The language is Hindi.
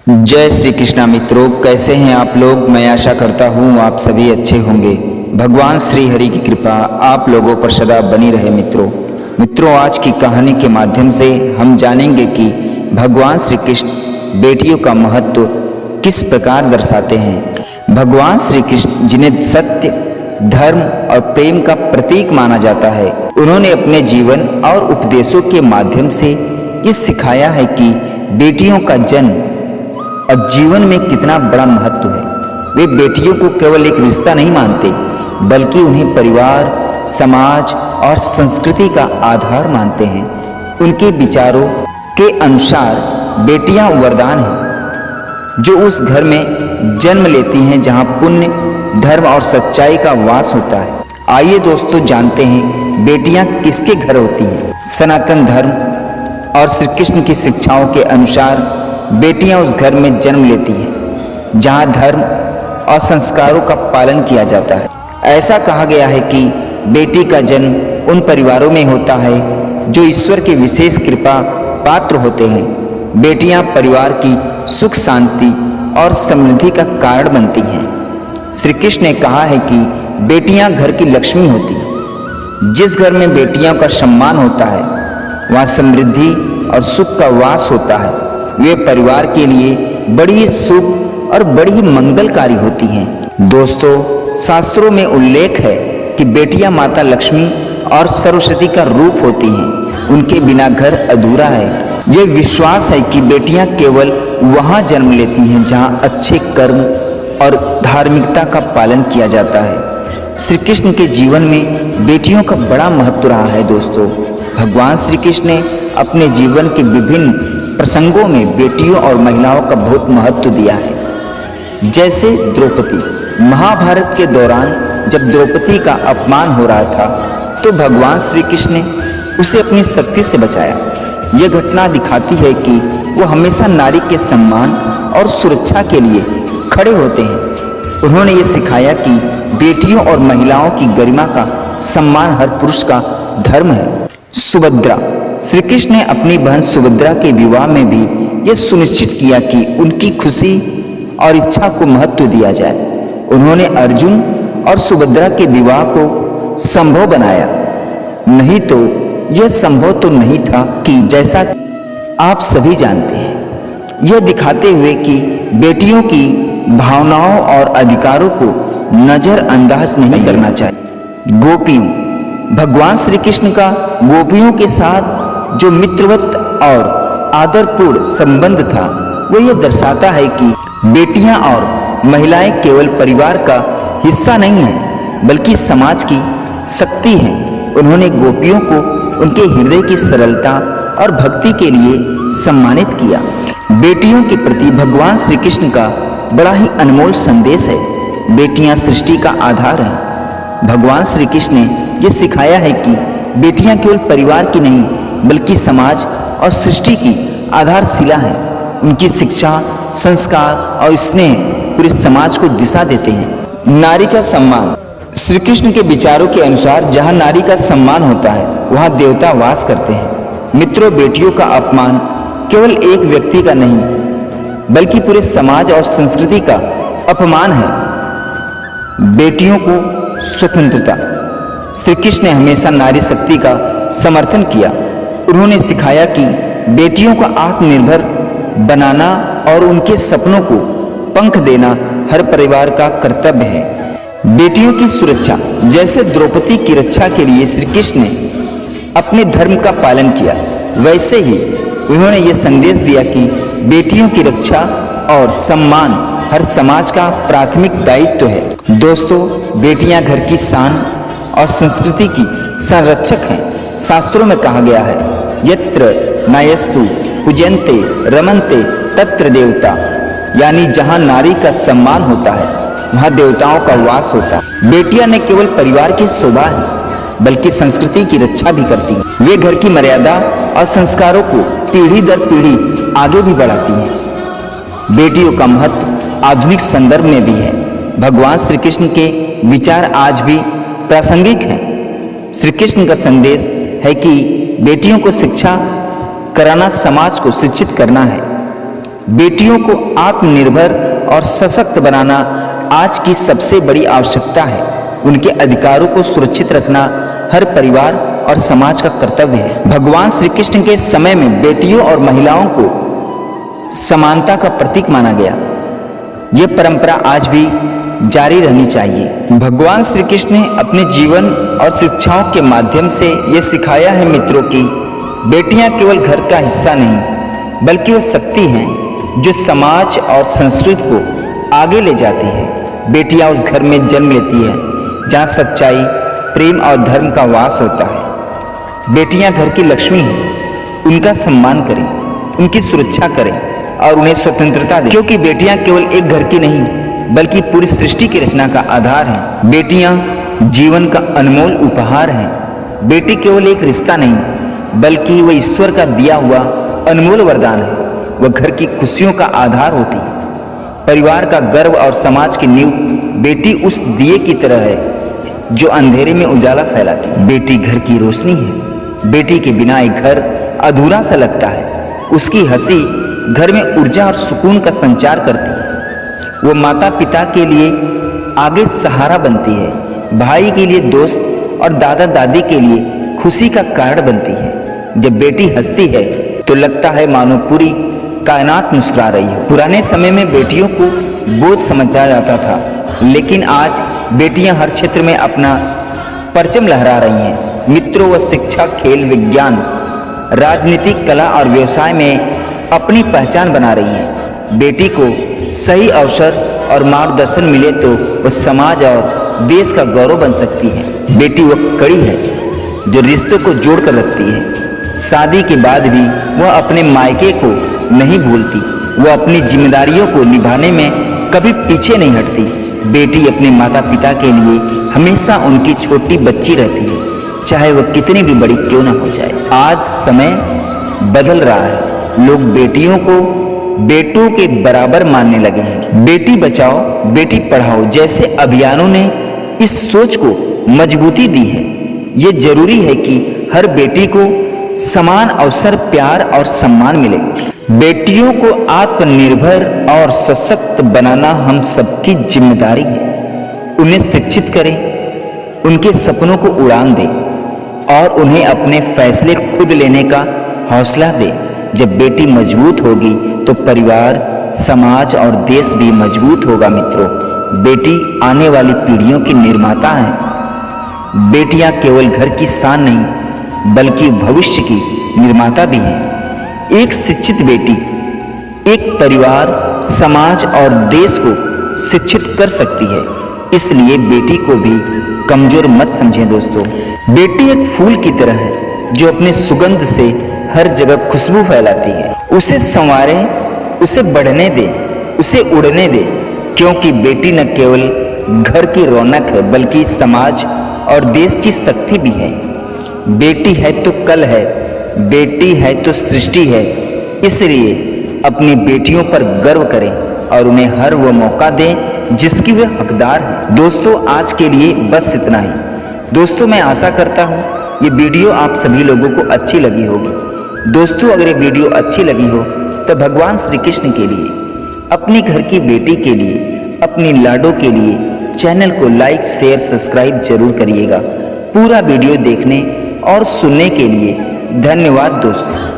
जय श्री कृष्णा मित्रों, कैसे हैं आप लोग। मैं आशा करता हूँ आप सभी अच्छे होंगे। भगवान श्री हरि की कृपा आप लोगों पर सदा बनी रहे। मित्रों आज की कहानी के माध्यम से हम जानेंगे कि भगवान श्री कृष्ण बेटियों का महत्व किस प्रकार दर्शाते हैं। भगवान श्री कृष्ण जिन्हें सत्य, धर्म और प्रेम का प्रतीक माना जाता है, उन्होंने अपने जीवन और उपदेशों के माध्यम से ये सिखाया है कि बेटियों का जन्म और जीवन में कितना बड़ा महत्व है। वे बेटियों को केवल एक रिश्ता नहीं मानते, बल्कि उन्हें परिवार, समाज और संस्कृति का आधार मानते हैं। उनके विचारों के अनुसार बेटियां वरदान हैं जो उस घर में जन्म लेती हैं जहां पुण्य, धर्म और सच्चाई का वास होता है। आइए दोस्तों जानते हैं बेटियां किसके घर होती हैं। सनातन धर्म और श्री कृष्ण की शिक्षाओं के अनुसार बेटियां उस घर में जन्म लेती हैं जहां धर्म और संस्कारों का पालन किया जाता है। ऐसा कहा गया है कि बेटी का जन्म उन परिवारों में होता है जो ईश्वर की विशेष कृपा पात्र होते हैं। बेटियां परिवार की सुख, शांति और समृद्धि का कारण बनती हैं। श्री कृष्ण ने कहा है कि बेटियां घर की लक्ष्मी होती हैं। जिस घर में बेटियों का सम्मान होता है वहाँ समृद्धि और सुख का वास होता है। वे परिवार के लिए बड़ी शुभ और बड़ी मंगलकारी होती हैं। दोस्तों शास्त्रों में उल्लेख है कि बेटियां माता लक्ष्मी और सरस्वती का रूप होती हैं। उनके बिना घर अधूरा है। यह विश्वास है कि बेटियां केवल वहां जन्म लेती हैं जहां अच्छे कर्म और धार्मिकता का पालन किया जाता है। श्री कृष्ण के जीवन में बेटियों का बड़ा महत्व रहा है। दोस्तों भगवान श्री कृष्ण ने अपने जीवन के विभिन्न प्रसंगों में बेटियों और महिलाओं का बहुत महत्व दिया है। जैसे द्रौपदी, महाभारत के दौरान जब द्रौपदी का अपमान हो रहा था तो भगवान श्री कृष्ण ने उसे अपनी शक्ति से बचाया। यह घटना दिखाती है कि वो हमेशा नारी के सम्मान और सुरक्षा के लिए खड़े होते हैं। उन्होंने ये सिखाया कि बेटियों और महिलाओं की गरिमा का सम्मान हर पुरुष का धर्म है। सुभद्रा, श्री कृष्ण ने अपनी बहन सुभद्रा के विवाह में भी यह सुनिश्चित किया कि उनकी खुशी और इच्छा को महत्व दिया जाए। उन्होंने अर्जुन और सुभद्रा के विवाह को संभव बनाया, नहीं तो यह संभव तो नहीं था कि जैसा आप सभी जानते हैं। यह दिखाते हुए कि बेटियों की भावनाओं और अधिकारों को नजरअंदाज नहीं करना चाहिए। गोपियों, भगवान श्री कृष्ण का गोपियों के साथ जो मित्रवत और आदरपूर्ण संबंध था वो ये दर्शाता है कि बेटियां और महिलाएं केवल परिवार का हिस्सा नहीं हैं बल्कि समाज की शक्ति हैं। उन्होंने गोपियों को उनके हृदय की सरलता और भक्ति के लिए सम्मानित किया। बेटियों के प्रति भगवान श्री कृष्ण का बड़ा ही अनमोल संदेश है। बेटियां सृष्टि का आधार हैं। भगवान श्री कृष्ण ने यह सिखाया है कि बेटियां केवल परिवार की नहीं बल्कि समाज और सृष्टि की आधारशिला है। उनकी शिक्षा, संस्कार और स्नेह पूरे समाज को दिशा देते हैं। नारी का सम्मान, श्री कृष्ण के विचारों के अनुसार जहां नारी का सम्मान होता है वहां देवता वास करते हैं। मित्रों, बेटियों का अपमान केवल एक व्यक्ति का नहीं बल्कि पूरे समाज और संस्कृति का अपमान है। बेटियों को स्वतंत्रता, श्री कृष्ण ने हमेशा नारी शक्ति का समर्थन किया। उन्होंने सिखाया कि बेटियों को आत्मनिर्भर बनाना और उनके सपनों को पंख देना हर परिवार का कर्तव्य है। बेटियों की सुरक्षा, जैसे द्रौपदी की रक्षा के लिए श्री कृष्ण ने अपने धर्म का पालन किया, वैसे ही उन्होंने ये संदेश दिया कि बेटियों की रक्षा और सम्मान हर समाज का प्राथमिक दायित्व है। दोस्तों बेटियां घर की शान और संस्कृति की संरक्षक हैं। शास्त्रों में कहा गया है, यत्र नायस्तु पूज्यन्ते रमन्ते तत्र देवता, यानी जहां नारी का सम्मान होता है वहां देवताओं का वास होता है। बेटियां न केवल परिवार की शोभा है बल्कि संस्कृति की रक्षा भी करती हैं। वे घर की मर्यादा और संस्कारों को पीढ़ी दर पीढ़ी आगे भी बढ़ाती हैं। बेटियों का महत्व आधुनिक संदर्भ में भी है। भगवान श्री कृष्ण के विचार आज भी प्रासंगिक हैं। श्री कृष्ण का संदेश है कि बेटियों को शिक्षा कराना समाज को शिक्षित करना है। बेटियों को आत्मनिर्भर और सशक्त बनाना आज की सबसे बड़ी आवश्यकता है। उनके अधिकारों को सुरक्षित रखना हर परिवार और समाज का कर्तव्य है। भगवान श्री कृष्ण के समय में बेटियों और महिलाओं को समानता का प्रतीक माना गया। यह परंपरा आज भी जारी रहनी चाहिए। भगवान श्री कृष्ण ने अपने जीवन और शिक्षाओं के माध्यम से यह सिखाया है मित्रों कि बेटियां केवल घर का हिस्सा नहीं बल्कि वह शक्ति हैं जो समाज और संस्कृति को आगे ले जाती है। बेटियां उस घर में जन्म लेती है जहां सच्चाई, प्रेम और धर्म का वास होता है। बेटियां घर की लक्ष्मी हैं। उनका सम्मान करें, उनकी सुरक्षा करें और उन्हें स्वतंत्रता दें, क्योंकि बेटियां केवल एक घर की नहीं बल्कि पूरी सृष्टि की रचना का आधार हैं। बेटियां जीवन का अनमोल उपहार हैं। बेटी केवल एक रिश्ता नहीं बल्कि वह ईश्वर का दिया हुआ अनमोल वरदान है। वह घर की खुशियों का आधार होती है, परिवार का गर्व और समाज की नींव। बेटी उस दिए की तरह है जो अंधेरे में उजाला फैलाती है। बेटी घर की रोशनी है। बेटी के बिना एक घर अधूरा सा लगता है। उसकी हंसी घर में ऊर्जा और सुकून का संचार करती है। वो माता पिता के लिए आगे सहारा बनती है, भाई के लिए दोस्त और दादा दादी के लिए खुशी का कारण बनती है। जब बेटी हंसती है तो लगता है मानो पूरी कायनात मुस्कुरा रही है। पुराने समय में बेटियों को बोझ समझा जाता था, लेकिन आज बेटियां हर क्षेत्र में अपना परचम लहरा रही हैं। मित्रों, वह शिक्षा, खेल, विज्ञान, राजनीति, कला और व्यवसाय में अपनी पहचान बना रही हैं। बेटी को सही अवसर और मार्गदर्शन मिले तो वह समाज और देश का गौरव बन सकती है। बेटी वह कड़ी है जो रिश्तों को जोड़कर रखती है। शादी के बाद भी वह अपने मायके को नहीं भूलती। वह अपनी जिम्मेदारियों को निभाने में कभी पीछे नहीं हटती। बेटी अपने माता पिता के लिए हमेशा उनकी छोटी बच्ची रहती है, चाहे वह कितनी भी बड़ी क्यों ना हो जाए। आज समय बदल रहा है। लोग बेटियों को बेटों के बराबर मानने लगे हैं। बेटी बचाओ, बेटी पढ़ाओ जैसे अभियानों ने इस सोच को मजबूती दी है। ये जरूरी है कि हर बेटी को समान अवसर, प्यार और सम्मान मिले। बेटियों को आत्मनिर्भर और सशक्त बनाना हम सबकी जिम्मेदारी है। उन्हें शिक्षित करें, उनके सपनों को उड़ान दें और उन्हें अपने फैसले खुद लेने का हौसला दें। जब बेटी मजबूत होगी तो परिवार, समाज और देश भी मजबूत होगा। मित्रों, बेटी आने वाली पीढ़ियों की निर्माता है। बेटियां केवल घर की शान नहीं बल्कि भविष्य की निर्माता भी हैं। एक शिक्षित बेटी एक परिवार, समाज और देश को शिक्षित कर सकती है। इसलिए बेटी को भी कमजोर मत समझें दोस्तों। बेटी एक फूल की तरह है जो अपने सुगंध से हर जगह खुशबू फैलाती है। उसे संवारें, उसे बढ़ने दें, उसे उड़ने दें, क्योंकि बेटी न केवल घर की रौनक है बल्कि समाज और देश की शक्ति भी है। बेटी है तो कल है, बेटी है तो सृष्टि है। इसलिए अपनी बेटियों पर गर्व करें और उन्हें हर वो मौका दें जिसकी वे हकदार हैं। दोस्तों, आज के लिए बस इतना ही। दोस्तों, मैं आशा करता हूँ ये वीडियो आप सभी लोगों को अच्छी लगी होगी। दोस्तों, अगर ये वीडियो अच्छी लगी हो तो भगवान श्री कृष्ण के लिए, अपनी घर की बेटी के लिए, अपनी लाडो के लिए चैनल को लाइक, शेयर, सब्सक्राइब जरूर करिएगा। पूरा वीडियो देखने और सुनने के लिए धन्यवाद दोस्तों।